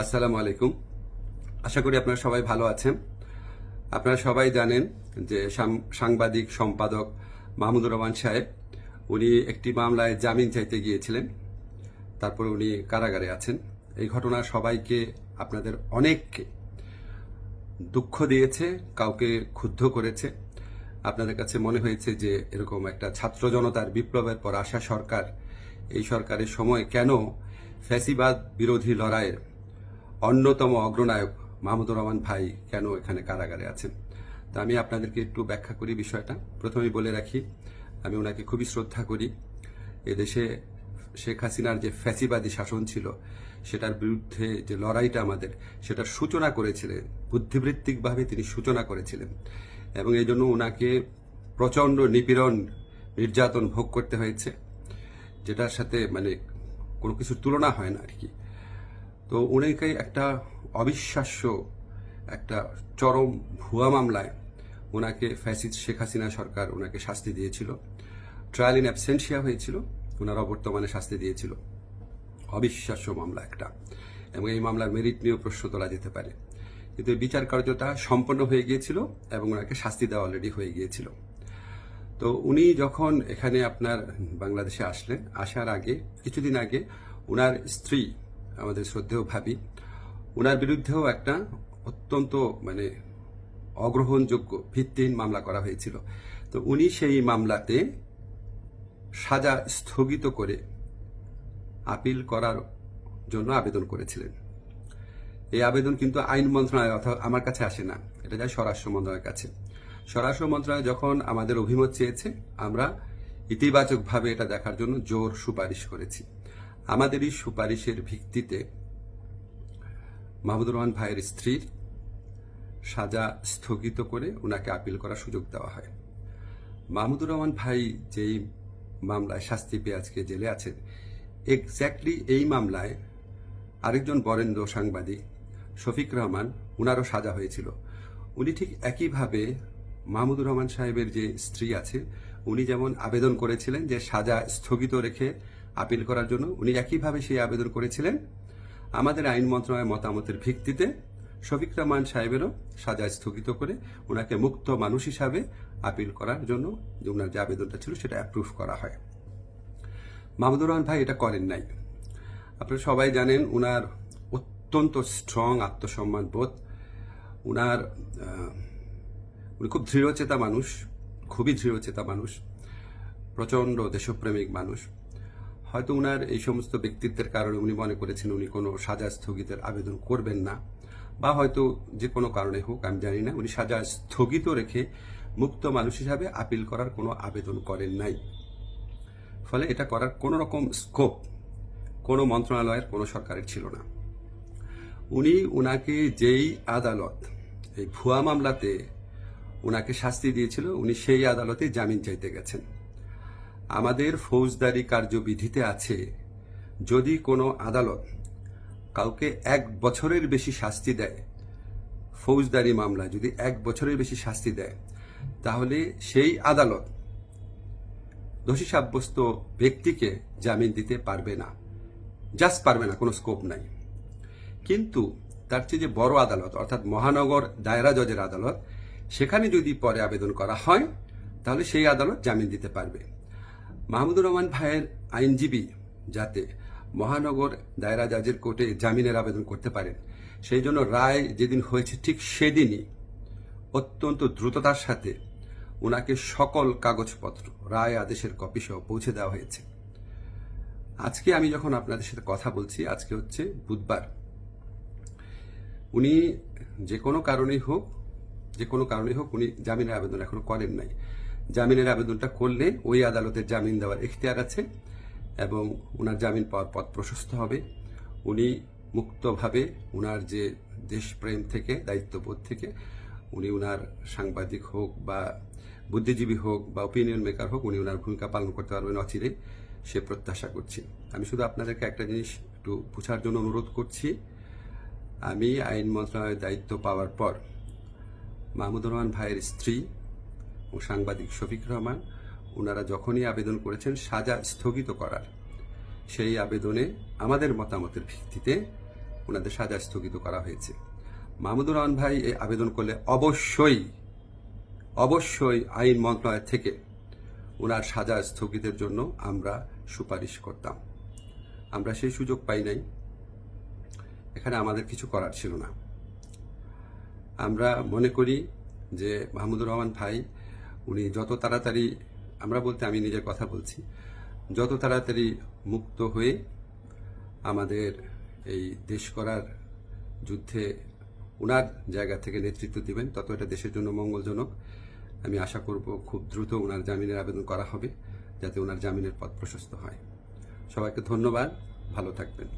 আসসালামু আলাইকুম। আশা করি আপনারা সবাই ভালো আছেন। আপনারা সবাই জানেন যে সাংবাদিক সম্পাদক মাহমুদুর রহমান সাহেব উনি একটি মামলায় জামিন চাইতে গিয়েছিলেন, তারপরে উনি কারাগারে আছেন। এই ঘটনা সবাইকে, আপনাদের অনেককে দুঃখ দিয়েছে, কাউকে ক্ষুব্ধ করেছে। আপনাদের কাছে মনে হয়েছে যে এরকম একটা ছাত্র জনতার বিপ্লবের পর আসা সরকার, এই সরকারের সময় কেন ফ্যাসিবাদ বিরোধী লড়াইয়ের অন্যতম অগ্রনায়ক মাহমুদুর রহমান ভাই কেন এখানে কারাগারে আছেন। তা আমি আপনাদেরকে একটু ব্যাখ্যা করি বিষয়টা। প্রথমেই বলে রাখি, আমি ওনাকে খুবই শ্রদ্ধা করি। এদেশে শেখ হাসিনার যে ফ্যাসিবাদী শাসন ছিল, সেটার বিরুদ্ধে যে লড়াইটা আমাদের, সেটার সূচনা করেছিলেন, বুদ্ধিবৃত্তিকভাবে তিনি সূচনা করেছিলেন, এবং এই জন্য ওনাকে প্রচণ্ড নিপীড়ন, নির্যাতন ভোগ করতে হয়েছে, যেটার সাথে কোনো কিছুর তুলনা হয় না আর কি। তো উনাকে একটা অবিশ্বাস্য একটা চরম ভুয়া মামলায় ওনাকে ফ্যাসিস্ট শেখ হাসিনা সরকার ওনাকে শাস্তি দিয়েছিল। ট্রায়াল ইন অ্যাবসেন্সিয়া হয়েছিল, ওনারা বর্তমানে শাস্তি দিয়েছিল। অবিশ্বাস্য মামলা একটা, এবং এই মামলার মেরিট নিয়েও প্রশ্ন তোলা যেতে পারে, কিন্তু বিচার কার্যটা সম্পন্ন হয়ে গিয়েছিল এবং ওনাকে শাস্তি দেওয়া অলরেডি হয়ে গিয়েছিল। তো উনি যখন এখানে আপনার বাংলাদেশে আসলেন, আসার আগে কিছুদিন আগে ওনার স্ত্রী, আমাদের শ্রদ্ধেয় ভাবি, ওনার বিরুদ্ধেও একটা অত্যন্ত অগ্রহণযোগ্য ভিত্তিহীন মামলা করা হয়েছিল। তো উনি সেই মামলাতে সাজা স্থগিত করে আপিল করার জন্য আবেদন করেছিলেন। এই আবেদন কিন্তু আইন মন্ত্রণালয় অথবা আমার কাছে আসে না, এটা যায় স্বরাষ্ট্র মন্ত্রণালয়ের কাছে। স্বরাষ্ট্র মন্ত্রণালয় যখন আমাদের অভিমত চেয়েছে, আমরা ইতিবাচকভাবে এটা দেখার জন্য জোর সুপারিশ করেছি। আমাদের এই সুপারিশের ভিত্তিতে মাহমুদুর রহমান ভাইয়ের স্ত্রীর সাজা স্থগিত করে ওনাকে আপিল করার সুযোগ দেওয়া হয়। মাহমুদুর রহমান ভাই যেই মামলায় শাস্তি পেয়ে আজকে জেলে আছেন, এক্স্যাক্টলি এই মামলায় আরেকজন বরেন্দ্র সাংবাদিক শফিক রহমান, ওনারও সাজা হয়েছিল। উনি ঠিক একইভাবে মাহমুদুর রহমান সাহেবের যে স্ত্রী আছে, উনি যেমন আবেদন করেছিলেন যে সাজা স্থগিত রেখে আপিল করার জন্য, উনি একইভাবে সেই আবেদন করেছিলেন। আমাদের আইন মন্ত্রণালয়ের মতামতের ভিত্তিতে শফিক রহমান সাহেবেরও সাজা স্থগিত করে ওনাকে মুক্ত মানুষ হিসাবে আপিল করার জন্য যে ওনার যে আবেদনটা ছিল সেটা অ্যাপ্রুভ করা হয়। মাহমুদুর রহমান ভাই এটা করেন নাই। আপনারা সবাই জানেন ওনার অত্যন্ত স্ট্রং আত্মসম্মান বোধ, উনি খুব দৃঢ়চেতা মানুষ, খুবই দৃঢ়চেতা মানুষ, প্রচণ্ড দেশপ্রেমিক মানুষ। হয়তো উনার এই সমস্ত ব্যক্তিত্বের কারণে উনি মনে করেছেন উনি কোনো সাজা স্থগিতের আবেদন করবেন না, বা হয়তো যে কোনো কারণে হোক, আমি জানি না, উনি সাজা স্থগিত রেখে মুক্ত মানুষ হিসাবে আপিল করার কোনো আবেদন করেন নাই। ফলে এটা করার কোনো রকম স্কোপ কোনো মন্ত্রণালয়ের, কোনো সরকারের ছিল না। উনাকে যেই আদালত এই ভুয়া মামলাতে উনাকে শাস্তি দিয়েছিল, উনি সেই আদালতে জামিন চাইতে গেছেন। আমাদের ফৌজদারি কার্যবিধিতে আছে, যদি কোনো আদালত কাউকে 1 বছরের বেশি শাস্তি দেয়, ফৌজদারি মামলা যদি 1 বছরের বেশি শাস্তি দেয়, তাহলে সেই আদালত দোষী সাব্যস্ত ব্যক্তিকে জামিন দিতে পারবে না, জাস্ট পারবে না, কোনো স্কোপ নাই। কিন্তু তার চেয়ে যে বড় আদালত, অর্থাৎ মহানগর দায়রা জজের আদালত, সেখানে যদি পরে আবেদন করা হয়, তাহলে সেই আদালত জামিন দিতে পারবে। মাহমুদুর রহমান ভাইয়ের আইনজীবী যাতে মহানগর দায়রা জজের কোর্টে জামিনের আবেদন করতে পারেন, সেই জন্য রায় যেদিন হয়েছে ঠিক সেদিনই অত্যন্ত দ্রুততার সাথে ওনাকে সকল কাগজপত্র, রায় আদেশের কপি সহ পৌঁছে দেওয়া হয়েছে। আজকে আমি যখন আপনাদের সাথে কথা বলছি, আজকে হচ্ছে বুধবার, উনি যে কোনো কারণেই হোক উনি জামিনের আবেদন এখনো করেন নাই। জামিনের আবেদনটা করলে ওই আদালতের জামিন দেওয়ার এখতিয়ার আছে এবং ওনার জামিন পাওয়ার পথ প্রশস্ত হবে। উনি মুক্তভাবে ওনার যে দেশপ্রেম থেকে, দায়িত্ববোধ থেকে, উনি ওনার সাংবাদিক হোক বা বুদ্ধিজীবী হোক বা ওপিনিয়ন মেকার হোক, উনি ওনার ভূমিকা পালন করতে পারবেন অচিরে, সে প্রত্যাশা করছি। আমি শুধু আপনাদেরকে একটা জিনিস একটু বোঝার জন্য অনুরোধ করছি। আমি আইন মন্ত্রণালয়ের দায়িত্ব পাওয়ার পর মাহমুদুর রহমান ভাইয়ের স্ত্রী ও সাংবাদিক শফিক রহমান, ওনারা যখনই আবেদন করেছেন সাজা স্থগিত করার, সেই আবেদনে আমাদের মতামতের ভিত্তিতে ওনাদের সাজা স্থগিত করা হয়েছে। মাহমুদুর রহমান ভাই এই আবেদন করলে অবশ্যই আইন মন্ত্রণালয় থেকে ওনার সাজা স্থগিতের জন্য আমরা সুপারিশ করতাম। আমরা সেই সুযোগ পাই নাই, এখানে আমাদের কিছু করার ছিল না। আমরা মনে করি যে মাহমুদুর রহমান ভাই উনি যত তাড়াতাড়ি, আমরা বলতে আমি নিজের কথা বলছি, যত তাড়াতাড়ি মুক্ত হয়ে আমাদের এই দেশ করার যুদ্ধে ওনার জায়গা থেকে নেতৃত্ব দিবেন, তত এটা দেশের জন্য মঙ্গলজনক। আমি আশা করব খুব দ্রুত ওনার জামিনের আবেদন করা হবে, যাতে ওনার জামিনের পথ প্রশস্ত হয়। সবাইকে ধন্যবাদ, ভালো থাকবেন।